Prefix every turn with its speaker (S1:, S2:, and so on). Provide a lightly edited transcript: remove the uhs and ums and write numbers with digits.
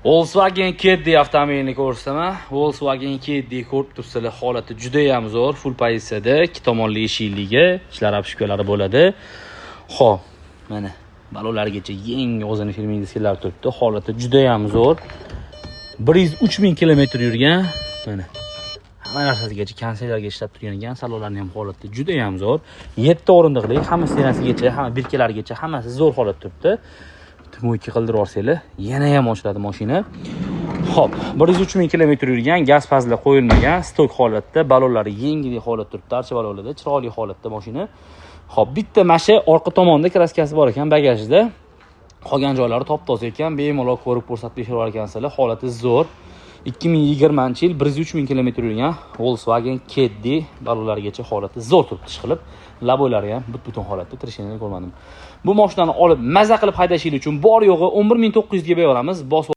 S1: Volkswagen Caddy avtomobilini ko'rsataman. Volkswagen Caddy ko'rib turibsizlar, holati juda ham zo'r, full pozitsiyada, ikki tomonli eshikligi, ishlar apshkalari bo'ladi. Xo'p, mana balonlargacha yangi o'zini firming disklari turibdi. Holati juda ham zo'r. 103 ming kilometr yurgan. Mana hamma narsasigacha konserlarga ishlab turgan ekan. Salonlarning ham holati juda ham zo'r. 7 o'rindiqli, hamma stenasigacha, hamma birkalarigacha hammasi zo'r holatda turibdi. Timoyki qildirib olsanglar, yana ham ochiladi mashina. Xo'p, 103 ming kilometr yurgan, gaz fazla qo'yilmagan, stok holatda, balonlari yengil holatda turibdi, archa balonlarda, chiroyli holatda mashina. Xo'p, bitta mashina orqa tomonda kraskasi bor ekan, bagajda. Qolgan joylari top-toza ekan, bemalol ko'rib ko'rsatib beralar ekansizlar. Holati zo'r. 2020-yil 103 ming kilometr yurgan Volkswagen Caddy balonlarigacha holati zo'r turibdi, ishqilib. Laboylari ham butun holatda, tirishini ko'rmadim. Bu mashinani olib maza qilib haydashingiz uchun bor yo'g'i 11900 ga beraveramiz.